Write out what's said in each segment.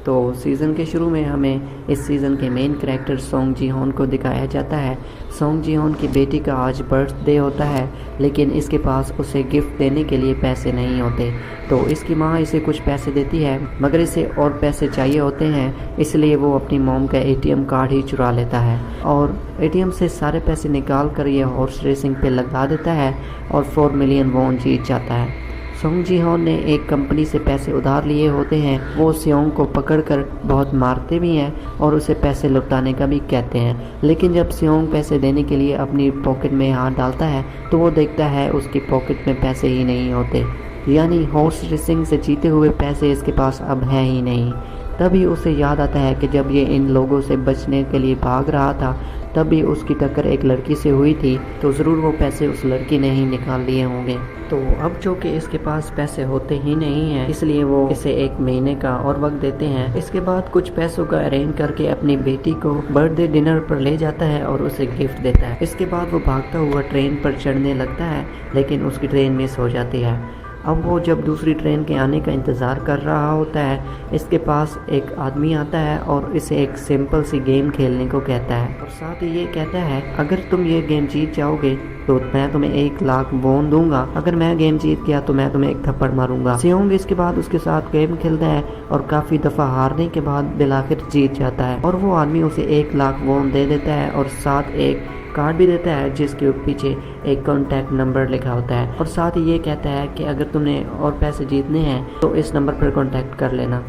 تو سیزن کے شروع میں ہمیں اس سیزن کے مین کریکٹر سونگ جی ہون کو دکھایا جاتا ہے۔ سونگ جی ہون کی بیٹی کا آج برتھ ڈے ہوتا ہے، لیکن اس کے پاس اسے گفٹ دینے کے لیے پیسے نہیں ہوتے، تو اس کی ماں اسے کچھ پیسے دیتی ہے، مگر اسے اور پیسے چاہیے ہوتے ہیں، اس لیے وہ اپنی موم کا ATM کارڈ ہی چرا لیتا ہے اور ATM سے سارے پیسے نکال کر یہ ہارس ریسنگ پہ لگا دیتا ہے اور 4 ملین وون جیت جاتا ہے۔ سونگ جی ہون نے ایک کمپنی سے پیسے ادھار لیے ہوتے ہیں، وہ سیونگ کو پکڑ کر بہت مارتے بھی ہیں اور اسے پیسے لوٹانے کا بھی کہتے ہیں، لیکن جب سیونگ پیسے دینے کے لیے اپنی پاکٹ میں ہاتھ ڈالتا ہے تو وہ دیکھتا ہے اس کی پاکٹ میں پیسے ہی نہیں ہوتے، یعنی ہارس ریسنگ سے جیتے ہوئے پیسے اس کے پاس اب ہیں ہی نہیں۔ تبھی اسے یاد آتا ہے کہ جب یہ ان لوگوں سے بچنے کے لیے بھاگ رہا تھا تب بھی اس کی ٹکر ایک لڑکی سے ہوئی تھی، تو ضرور وہ پیسے اس لڑکی نے ہی نکال لیے ہوں گے۔ تو اب جو کہ اس کے پاس پیسے ہوتے ہی نہیں ہیں، اس لیے وہ اسے 1 مہینے کا اور وقت دیتے ہیں۔ اس کے بعد کچھ پیسوں کا ارینج کر کے اپنی بیٹی کو برتھ ڈے ڈنر پر لے جاتا ہے اور اسے گفٹ دیتا ہے۔ اس کے بعد وہ بھاگتا ہوا ٹرین پر چڑھنے لگتا ہے، لیکن اس کی ٹرین مس ہو جاتی ہے۔ اب وہ جب دوسری ٹرین کے آنے کا انتظار کر رہا ہوتا ہے، اس کے پاس ایک آدمی آتا ہے اور اسے ایک سمپل سی گیم کھیلنے کو کہتا ہے اور ساتھ ہی یہ کہتا ہے اگر تم یہ گیم جیت جاؤ گے تو میں تمہیں 1 لاکھ وون دوں گا، اگر میں گیم جیت گیا تو میں تمہیں 1 تھپڑ ماروں گا۔ سیونگ اس کے بعد اس کے ساتھ گیم کھیلتا ہے اور کافی دفعہ ہارنے کے بعد بالآخر جیت جاتا ہے اور وہ آدمی اسے 1 لاکھ وون دے دیتا ہے اور ساتھ ایک کارڈ بھی دیتا ہے جس کے پیچھے ایک کانٹیکٹ نمبر لکھا ہوتا ہے اور ساتھ ہی یہ کہتا ہے کہ اگر تم نے اور پیسے جیتنے ہیں تو اس نمبر پر کانٹیکٹ کر لینا۔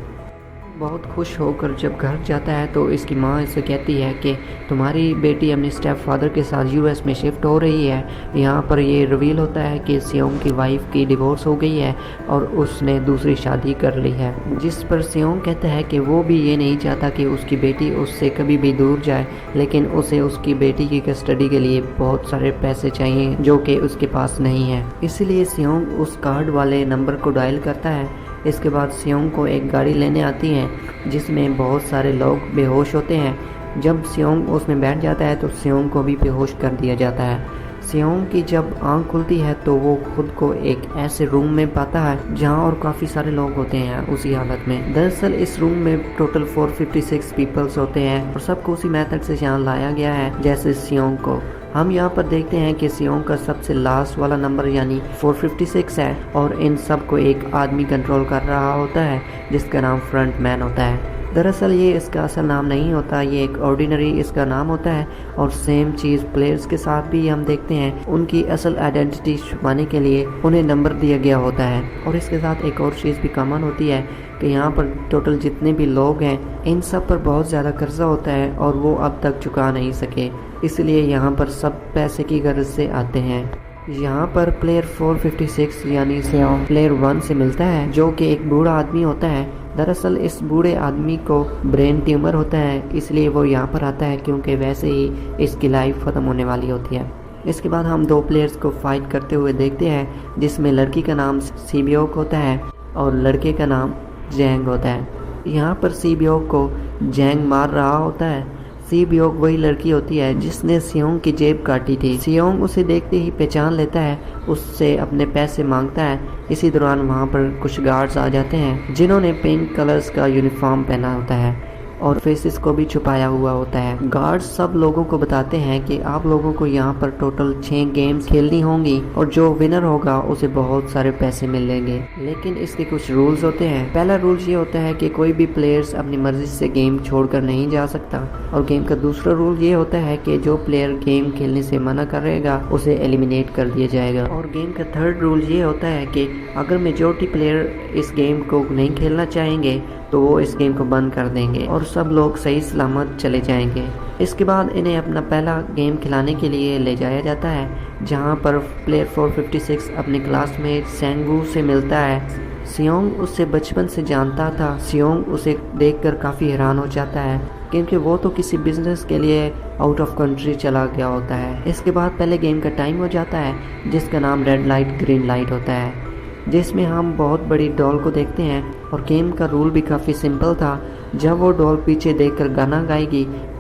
بہت خوش ہو کر جب گھر جاتا ہے تو اس کی ماں اسے کہتی ہے کہ تمہاری بیٹی اپنے اسٹیپ فادر کے ساتھ US میں شفٹ ہو رہی ہے۔ یہاں پر یہ ریویل ہوتا ہے کہ سیونگ کی وائف کی ڈیورس ہو گئی ہے اور اس نے دوسری شادی کر لی ہے، جس پر سیونگ کہتا ہے کہ وہ بھی یہ نہیں چاہتا کہ اس کی بیٹی اس سے کبھی بھی دور جائے، لیکن اسے اس کی بیٹی کی کسٹڈی کے لیے بہت سارے پیسے چاہیے جو کہ اس کے پاس نہیں ہے، اس لیے سیونگ اس کارڈ والے نمبر کو ڈائل کرتا ہے۔ اس کے بعد سیونگ کو ایک گاڑی لینے آتی ہے جس میں بہت سارے لوگ بے ہوش ہوتے ہیں۔ جب سیونگ اس میں بیٹھ جاتا ہے تو سیونگ کو بھی بے ہوش کر دیا جاتا ہے۔ سیونگ کی جب آنکھ کھلتی ہے تو وہ خود کو ایک ایسے روم میں پاتا ہے جہاں اور کافی سارے لوگ ہوتے ہیں اسی حالت میں۔ دراصل اس روم میں ٹوٹل 456 پیپلز ہوتے ہیں اور سب کو اسی میتھڈ سے یہاں لایا گیا ہے جیسے سیونگ کو۔ ہم یہاں پر دیکھتے ہیں کہ سیونگ کا سب سے لاسٹ والا نمبر یعنی 456 ہے اور ان سب کو ایک آدمی کنٹرول کر رہا ہوتا ہے جس کا نام فرنٹ مین ہوتا ہے۔ دراصل یہ اس کا اصل نام نہیں ہوتا، یہ ایک آرڈینری اس کا نام ہوتا ہے اور سیم چیز پلیئرز کے ساتھ بھی ہم دیکھتے ہیں، ان کی اصل آئیڈینٹی چھپانے کے لیے انہیں نمبر دیا گیا ہوتا ہے۔ اور اس کے ساتھ ایک اور چیز بھی کامن ہوتی ہے کہ یہاں پر ٹوٹل جتنے بھی لوگ ہیں ان سب پر بہت زیادہ قرضہ ہوتا ہے اور وہ اب تک چکا نہیں سکے، اس لیے یہاں پر سب پیسے کی غرض سے آتے ہیں۔ یہاں پر پلیئر 456 یعنی سیونگ پلیئر 1 سے ملتا ہے جو کہ ایک بوڑھا آدمی ہوتا ہے۔ دراصل اس بوڑھے آدمی کو برین ٹیومر ہوتا ہے، اس لیے وہ یہاں پر آتا ہے کیونکہ ویسے ہی اس کی لائف ختم ہونے والی ہوتی ہے۔ اس کے بعد ہم 2 پلیئرز کو فائٹ کرتے ہوئے دیکھتے ہیں جس میں لڑکی کا نام سیبیوک ہوتا ہے اور لڑکے کا نام جینگ ہوتا ہے۔ یہاں پر سیبیوک کو جینگ مار رہا ہوتا ہے۔ سیبیوک وہی لڑکی ہوتی ہے جس نے سیونگ کی جیب کاٹی تھی۔ سیونگ اسے دیکھتے ہی پہچان لیتا ہے، اس سے اپنے پیسے مانگتا ہے۔ اسی دوران وہاں پر کچھ گارڈز آ جاتے ہیں جنہوں نے پنک کلرز کا یونیفارم پہنا ہوتا ہے اور فیسز کو بھی چھپایا ہوا ہوتا ہے۔ گارڈز سب لوگوں کو بتاتے ہیں کہ آپ لوگوں کو یہاں پر ٹوٹل 6 گیمز کھیلنی ہوں گی اور جو ونر ہوگا اسے بہت سارے پیسے ملیں گے، لیکن اس کے کچھ رولز ہوتے ہیں۔ پہلا رول یہ ہوتا ہے کہ کوئی بھی پلیئرز اپنی مرضی سے گیم چھوڑ کر نہیں جا سکتا، اور گیم کا دوسرا رول یہ ہوتا ہے کہ جو پلیئر گیم کھیلنے سے منع کرے گا اسے ایلیمینیٹ کر دیا جائے گا، اور گیم کا تھرڈ رول یہ ہوتا ہے کہ اگر میجورٹی پلیئر اس گیم کو نہیں کھیلنا چاہیں گے تو وہ اس گیم کو بند کر دیں گے اور سب لوگ صحیح سلامت چلے جائیں گے۔ اس کے بعد انہیں اپنا پہلا گیم کھلانے کے لیے لے جایا جاتا ہے جہاں پر پلیئر 456 اپنے کلاس میٹ سینگو سے ملتا ہے۔ سیونگ اس سے بچپن سے جانتا تھا۔ سیونگ اسے دیکھ کر کافی حیران ہو جاتا ہے کیونکہ وہ تو کسی بزنس کے لیے آؤٹ آف کنٹری چلا گیا ہوتا ہے۔ اس کے بعد پہلے گیم کا ٹائم ہو جاتا ہے جس کا نام ریڈ لائٹ گرین لائٹ ہوتا ہے، جس میں ہم بہت بڑی ڈول کو دیکھتے ہیں اور گیم کا رول بھی کافی سمپل تھا۔ جب وہ ڈول پیچھے دیکھ کر گانا گائے گی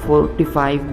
45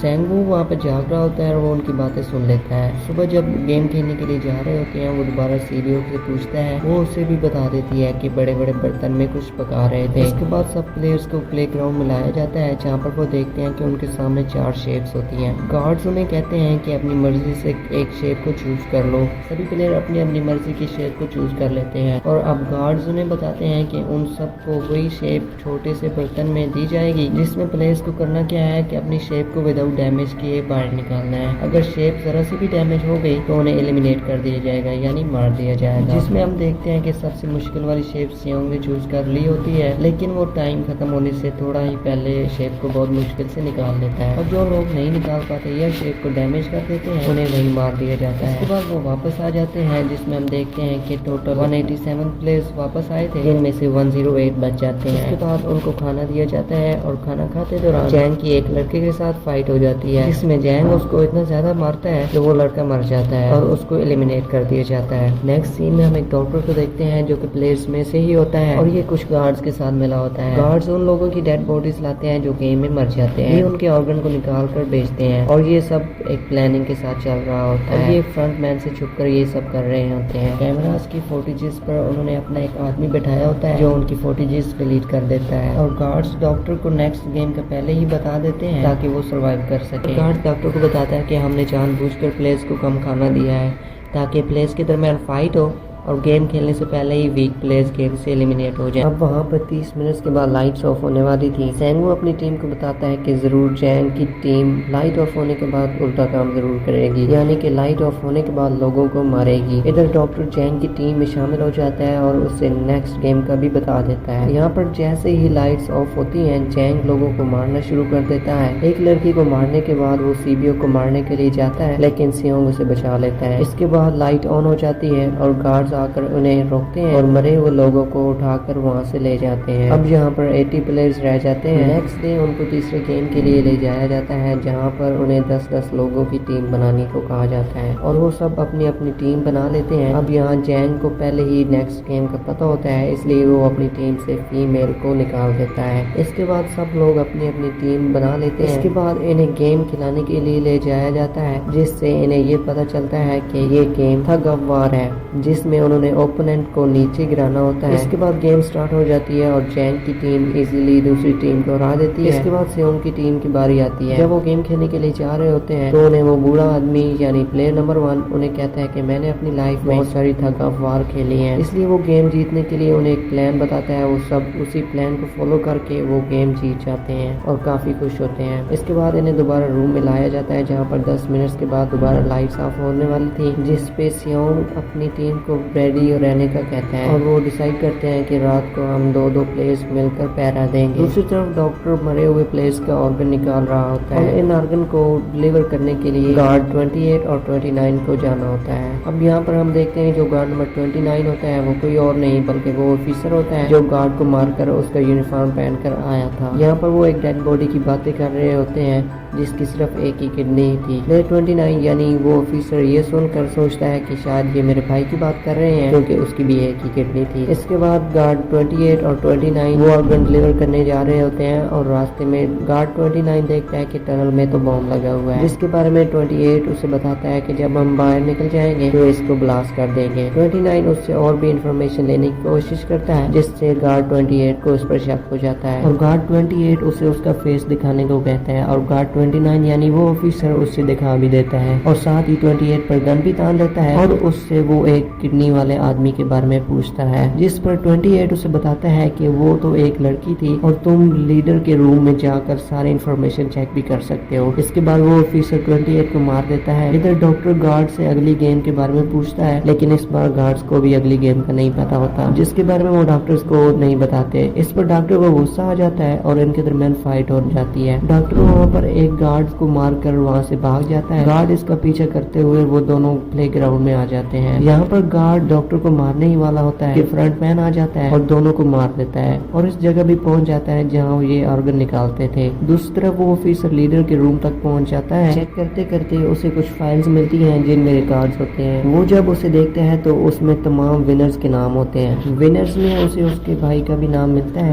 سینگو وہاں پہ جاگ رہا ہوتا ہے اور وہ ان کی باتیں سن لیتا ہے۔ صبح جب گیم کھیلنے کے لیے جا رہے ہوتے ہیں وہ دوبارہ سیریو سے پوچھتا ہے، وہ اسے بھی بتا دیتی ہے کہ بڑے بڑے برتن میں کچھ پکا رہے تھے۔ اس کے بعد سب پلیئرز کو پلے گراؤنڈ میں لایا جاتا ہے جہاں پر وہ دیکھتے ہیں کہ ان کے سامنے 4 شیپس ہوتی ہیں۔ گارڈز انہیں کہتے ہیں کہ اپنی مرضی سے ایک شیپ کو چوز کر لو۔ سبھی پلیئر اپنی اپنی مرضی کی شیپ کو چوز کر لیتے ہیں اور اب گارڈز انہیں بتاتے ہیں کہ ان سب کو وہی شیپ چھوٹے سے برتن میں دی جائے گی، جس میں پلیئرز کو کرنا کیا ہے کہ اپنی شیپ کو وداؤٹ ڈیمیج کیے باہر نکالنا ہے۔ اگر شیپ ذرا سی بھی ڈیمیج ہو گئی تو انہیں ایلیمینیٹ کر دیا جائے گا، یعنی مار دیا جائے گا، جس میں ہم دیکھتے ہیں کہ سب سے مشکل والی شیپ سیونگ نے چوز کر لی ہوتی ہے، لیکن وہ ٹائم ختم ہونے سے تھوڑا ہی پہلے شیپ کو بہت مشکل سے نکال دیتا ہے، اور جو لوگ نہیں نکال پاتے یا شیپ کو ڈیمیج کر دیتے ہیں انہیں وہی مار دیا جاتا ہے۔ اس کے بعد وہ واپس آ جاتے ہیں جس میں ہم دیکھتے ہیں کہ ٹوٹل 187 پلیئرز واپس آئے تھے، جن میں سے 108 بچ جاتے ہیں۔ اس کے بعد ان کو کھانا دیا جاتا ہے اور کھانا کھاتے دوران جینگ کی ایک لڑکے کے ساتھ فائٹ ہو جاتی ہے، جس میں جینگ اس کو اتنا زیادہ مارتا ہے کہ وہ لڑکا مر جاتا ہے اور اس کو ایلیمینیٹ کر دیا جاتا ہے۔ نیکسٹ سین میں ہم ایک ڈاکٹر کو دیکھتے ہیں جو کہ پلیئرز میں سے ہی ہوتا ہے اور یہ کچھ گارڈز کے ساتھ ملا ہوتا ہے۔ گارڈز ان لوگوں کی ڈیڈ باڈیز لاتے ہیں جو گیم میں مر جاتے ہیں، یہ ان کے آرگن کو نکال کر بیچتے ہیں اور یہ سب ایک پلاننگ کے ساتھ چل رہا ہوتا ہے۔ یہ فرنٹ مین سے چھپ کر یہ سب کر رہے ہوتے ہیں۔ کیمراز کی فوٹیجز پر انہوں نے اپنا ایک آدمی بٹھایا ہوتا ہے جو ان کی فوٹیجز ڈیلیٹ کر دیتا ہے اور گارڈز ڈاکٹر کو نیکسٹ گیم کا پہلے ہی بتا دیتے ہیں تاکہ وہ سروائیو کر سکے۔ گارڈ ڈاکٹر کو بتاتا ہے کہ ہم نے جان بوجھ کر پلیئرز کو کم کھانا دیا ہے تاکہ پلیئرز کے درمیان فائٹ ہو اور گیم کھیلنے سے پہلے ہی ویک پلیئرز گیم سے ایلیمینیٹ ہو جائیں۔ اب وہاں پر 30 منٹس کے بعد لائٹس آف ہونے والی تھی۔ سینگو اپنی ٹیم کو بتاتا ہے کہ ضرور جینگ کی ٹیم لائٹ آف ہونے کے بعد الٹا کام ضرور کرے گی، یعنی کہ لائٹ آف ہونے کے بعد لوگوں کو مارے گی۔ ادھر ڈاکٹر جینگ کی ٹیم میں شامل ہو جاتا ہے اور اسے نیکسٹ گیم کا بھی بتا دیتا ہے۔ یہاں پر جیسے ہی لائٹس آف ہوتی ہیں جینگ لوگوں کو مارنا شروع کر دیتا ہے۔ ایک لڑکی کو مارنے کے بعد وہ سیبیو کو مارنے کے لیے جاتا ہے لیکن سیونگ اسے بچا لیتا ہے۔ اس کے بعد لائٹ آن ہو جاتی ہے اور گارڈز آ کر انہیں روکتے ہیں اور مرے ہوئے لوگوں کو اٹھا کر وہاں سے لے جاتے ہیں۔ اب یہاں پر 80 پلیئرز رہ جاتے ہیں۔ نیکسٹ ڈے ان کو تیسرے گیم کے لیے لے جایا جاتا ہے جہاں پر انہیں 10-10 لوگوں کی ٹیم بنانے کو کہا جاتا ہے اور وہ سب اپنی اپنی ٹیم بنا لیتے ہیں۔ اب یہاں جینگ کو پہلے ہی نیکسٹ گیم کا پتہ ہوتا ہے، اس لیے وہ اپنی ٹیم سے فیمیل کو نکال دیتا ہے۔ اس کے بعد سب لوگ اپنی اپنی ٹیم بنا لیتے ہیں۔ اس کے بعد انہیں گیم کھلانے کے لیے لے جایا جاتا ہے جس سے انہیں یہ پتہ چلتا ہے کہ یہ گیم تھگ آف وار ہے جس میں انہوں نے اوپوننٹ کو نیچے گرانا ہوتا ہے۔ اس کے بعد گیم سٹارٹ ہو جاتی ہے اور جینگ کی ٹیم ایزیلی دوسری ٹیم کو ہرا دیتی ہے۔ اس کے بعد سیونگ کی ٹیم کی باری آتی ہے۔ جب وہ گیم کھیلنے کے لیے جا رہے ہوتے ہیں تو انہیں وہ بوڑھا آدمی یعنی پلیئر نمبر 1 انہیں کہتا ہے کہ میں نے اپنی لائف میں بہت ساری تھگ آف وار کھیلی ہیں، اس لیے وہ گیم جیتنے کے لیے انہیں ایک پلان بتاتا ہے۔ وہ سب اسی پلان کو فالو کر کے وہ گیم جیت جاتے ہیں اور کافی خوش ہوتے ہیں۔ اس کے بعد انہیں دوبارہ روم میں لایا جاتا ہے جہاں پر 10 منٹس کے بعد دوبارہ لائٹس آف ہونے والی تھی، جس پہ سیونگ اپنی ٹیم کو ریڈی رہنے کا کہتا ہے اور وہ ڈیسائیڈ کرتے ہیں کہ رات کو ہم دو پلیئرز مل کر پہرا دیں گے۔ دوسری طرف ڈاکٹر مرے ہوئے پلیئرز کا آرگن نکال رہا ہوتا ہے اور ان آرگن کو ڈلیور کرنے کے لیے گارڈ 28 اور 29 کو جانا ہوتا ہے۔ اب یہاں پر ہم دیکھتے ہیں جو گارڈ نمبر 29 ہوتا ہے وہ کوئی اور نہیں بلکہ وہ آفیسر ہوتا ہے جو گارڈ کو مار کر اس کا یونیفارم پہن کر آیا تھا۔ یہاں پر وہ ایک ڈیڈ باڈی کی باتیں کر رہے ہوتے ہیں جس کی صرف ایک ہی کڈنی تھی۔ پلیئر 29 یعنی وہ آفیسر یہ سن کر سوچتا ہے کہ شاید یہ میرے بھائی کی بات کر رہے ہیں کیونکہ اس کی بھی ایک ہی کڈنی تھی۔ اس کے بعد گارڈ 28 اور 29 وہ آرگن ڈلیور کرنے جا رہے ہوتے ہیں اور راستے میں گارڈ 29 دیکھتا ہے کہ ٹنل میں تو بم لگا ہوا ہے، جس کے بارے میں 28 اسے بتاتا ہے کہ جب ہم باہر نکل جائیں گے تو اس کو بلاسٹ کر دیں گے۔ 29 اس سے اور بھی انفارمیشن لینے کی کوشش کرتا ہے جس سے گارڈ 28 کو اس پر شک ہو جاتا ہے اور گارڈ 28 اسے اس کا فیس دکھانے کو کہتا ہے اور گارڈ 29 یعنی وہ آفیسر اس سے دکھا بھی دیتا ہے اور ساتھ ہی 28 پر گن بھی تان دیتا ہے اور اس سے وہ ایک کڈنی والے آدمی کے بارے میں پوچھتا ہے، جس پر 28 اسے بتاتا ہے کہ وہ تو ایک لڑکی تھی اور تم لیڈر کے روم میں جا کر سارے انفارمیشن چیک بھی کر سکتے ہو۔ اس کے بعد وہ آفیسر 28 کو مار دیتا ہے۔ ادھر ڈاکٹر گارڈ سے اگلی گیم کے بارے میں پوچھتا ہے لیکن اس بار گارڈز کو بھی اگلی گیم کا نہیں پتا ہوتا جس کے بارے میں وہ ڈاکٹرز کو نہیں بتاتے۔ اس پر ڈاکٹر کو غصہ آ جاتا ہے اور ان کے درمیان فائٹ ہو جاتی ہے۔ ڈاکٹر وہاں پر ایک گارڈ کو مار کر وہاں سے بھاگ جاتا ہے۔ گارڈ اس کا پیچھا کرتے ہوئے وہ دونوں پلے گراؤنڈ میں آ جاتے ہیں۔ یہاں پر گارڈ ڈاکٹر کو مارنے ہی والا ہوتا ہے کہ فرنٹ مین آ جاتا ہے اور دونوں کو مار دیتا ہے اور اس جگہ بھی پہنچ جاتا ہے جہاں وہ یہ آرگن نکالتے تھے۔ دوسری طرف وہ آفیسر لیڈر کے روم تک پہنچ جاتا ہے۔ چیک کرتے کرتے اسے کچھ فائلز ملتی ہیں جن میں ریکارڈز ہوتے ہیں۔ وہ جب اسے دیکھتا ہے تو اس میں تمام ونرز کے نام ہوتے ہیں۔ ونرز میں اسے اس کے بھائی کا بھی نام ملتا ہے۔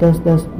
10-10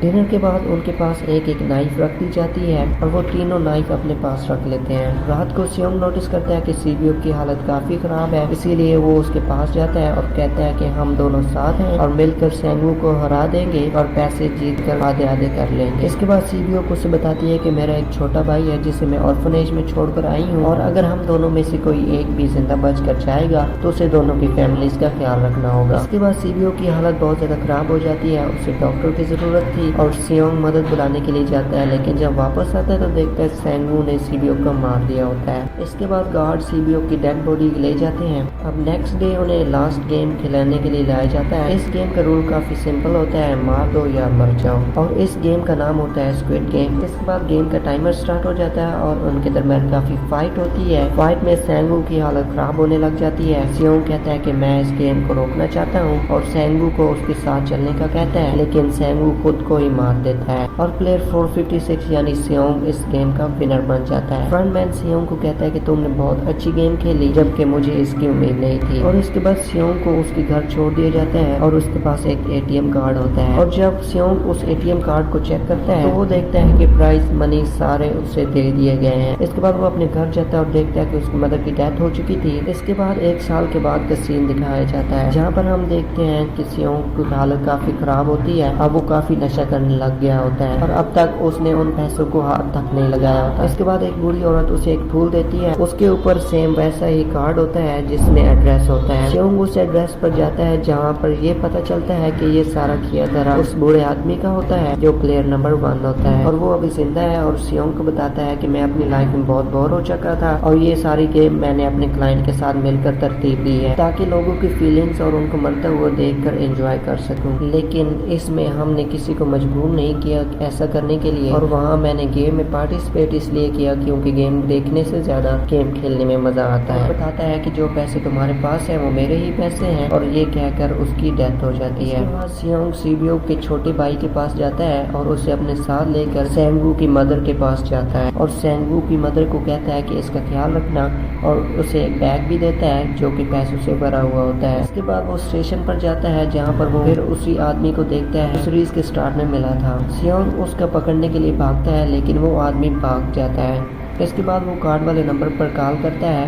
ڈنر کے بعد ان کے پاس ایک نائف رکھ دی جاتی ہے اور وہ تینوں نائف اپنے پاس رکھ لیتے ہیں۔ رات کو سیونگ نوٹس کرتا ہے کہ سی بیوک کی حالت کافی خراب ہے، اسی لیے وہ اس کے پاس جاتا ہے اور کہتا ہے کہ ہم دونوں ساتھ ہیں اور مل کر سینگو کو ہرا دیں گے اور پیسے جیت کر آدھے آدھے کر لیں گے۔ اس کے بعد سی بیوک اسے بتاتی ہے کہ میرا ایک چھوٹا بھائی ہے جسے میں آرفنیج میں چھوڑ کر آئی ہوں، اور اگر ہم دونوں میں سے کوئی ایک بھی زندہ بچ کر جائے گا تو اسے دونوں کی فیملیز کا خیال رکھنا ہوگا۔ اس کے بعد سی بیوک کی حالت بہت زیادہ خراب ہو جاتی ہے، اسے ڈاکٹر کی ضرورت تھی اور سیونگ مدد بلانے کے لیے جاتا ہے، لیکن جب واپس آتا ہے تو دیکھتا ہے سینگو نے سی بیوک کو مار دیا ہوتا ہے۔ اس کے بعد گارڈ سی بیوک کی ڈیڈ باڈی لے جاتے ہیں۔ اب نیکسٹ ڈے انہیں لاسٹ گیم کھلانے کے لیے لایا جاتا ہے۔ اس گیم کا رول کافی سمپل ہوتا ہے، مار دو یا مر جاؤ، اور اس گیم کا نام ہوتا ہے اسکوڈ گیم۔ اس کے بعد گیم کا ٹائمر سٹارٹ ہو جاتا ہے اور ان کے درمیان کافی فائٹ ہوتی ہے۔ فائٹ میں سینگو کی حالت خراب ہونے لگ جاتی ہے۔ سیونگ کہتا ہے کہ میں اس گیم کو روکنا چاہتا ہوں اور سینگو کو اس کے ساتھ چلنے کا کہتا ہے، لیکن سینگو خود کو ہی مار دیتا ہے اور پلیئر 456 یعنی سیونگ اس گیم کا ونر بن جاتا ہے۔ فرنٹ مین سیونگ کو کہتا ہے کہ تم نے بہت اچھی گیم کھیلی جبکہ مجھے اس کی امید نہیں تھی، اور اس کے بعد سیونگ کو اس کے گھر چھوڑ دیا جاتا ہے اور اس کے پاس ایک ATM کارڈ ہوتا ہے، اور جب سیونگ اس ATM کارڈ کو چیک کرتا ہے تو وہ دیکھتا ہے کہ پرائز منی سارے اسے دے دیے گئے ہیں۔ اس کے بعد وہ اپنے گھر جاتا ہے اور دیکھتا ہے کہ اس کی مدر کی ڈیتھ ہو چکی تھی۔ اس کے بعد 1 سال کے بعد کا سین دکھایا جاتا ہے جہاں پر ہم دیکھتے ہیں کہ سیونگ کی حالت کافی خراب ہوتی ہے۔ اب وہ کافی نشہ کرنے لگ گیا ہوتا ہے اور اب تک اس نے ان پیسوں کو ہاتھ تک نہیں لگایا ہوتا۔ اس کے بعد ایک بوڑھی عورت اسے ایک پھول دیتی ہے، اس کے اوپر سیم ویسا ہی کارڈ ہوتا ہے جس میں ایڈریس ہوتا ہے۔ سیونگ اس ایڈریس پر جاتا ہے جہاں پر یہ پتا چلتا ہے کہ یہ سارا کیا دھرا اس بوڑھے آدمی کا ہوتا ہے جو پلیئر نمبر 1 ہوتا ہے، اور وہ ابھی زندہ ہے، اور سیونگ کو بتاتا ہے کہ میں اپنی لائف میں بہت بور ہو چکا تھا اور یہ ساری گیم میں نے اپنے کلائنٹ کے ساتھ مل کر ترتیب دی ہے تاکہ لوگوں کی فیلنگز اور ان کو مرتا ہوا دیکھ کر انجوائے کر سکوں، لیکن اس میں ہم نے کسی کو مجبور نہیں کیا ایسا کرنے کے لیے، اور وہاں میں نے گیم میں پارٹیسپیٹ اس لیے کیا کیونکہ گیم دیکھنے سے زیادہ گیم کھیلنے میں مزہ آتا ہے۔ بتاتا ہے کہ جو پیسے تمہارے پاس ہیں وہ میرے ہی پیسے ہیں، اور یہ کہہ کر اس کی ڈیتھ ہو جاتی ہے۔ سیونگ سی بیوک کے چھوٹے بھائی کے پاس جاتا ہے اور اسے اپنے ساتھ لے کر سینگو کی مدر کے پاس جاتا ہے، اور سینگو کی مدر کو کہتا ہے کہ اس کا خیال رکھنا، اور اسے ایک بیگ بھی دیتا ہے جو کہ پیسوں سے بھرا ہوا ہوتا ہے۔ اس کے بعد وہ اسٹیشن پر جاتا ہے جہاں پر وہ پھر اسی آدمی کو دیکھتا ہے جو سیریز کے سٹارٹ میں ملا تھا۔ سیونگ اس کا پکڑنے کے لیے بھاگتا ہے لیکن وہ آدمی بھاگ جاتا ہے۔ اس کے بعد وہ کارڈ والے نمبر پر کال کرتا ہے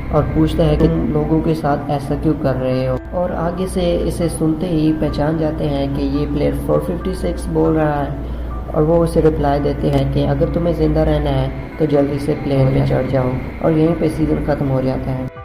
اور پوچھتا ہے کہ تم لوگوں کے ساتھ ایسا کیوں کر رہے ہو، اور آگے سے اسے سنتے ہی پہچان جاتے ہیں کہ یہ پلیئر 456 بول رہا ہے، اور وہ اسے رپلائی دیتے ہیں کہ اگر تمہیں زندہ رہنا ہے تو جلدی سے پلین پہ چڑھ جاؤ، اور یہیں پہ سیزن ختم ہو جاتا ہے۔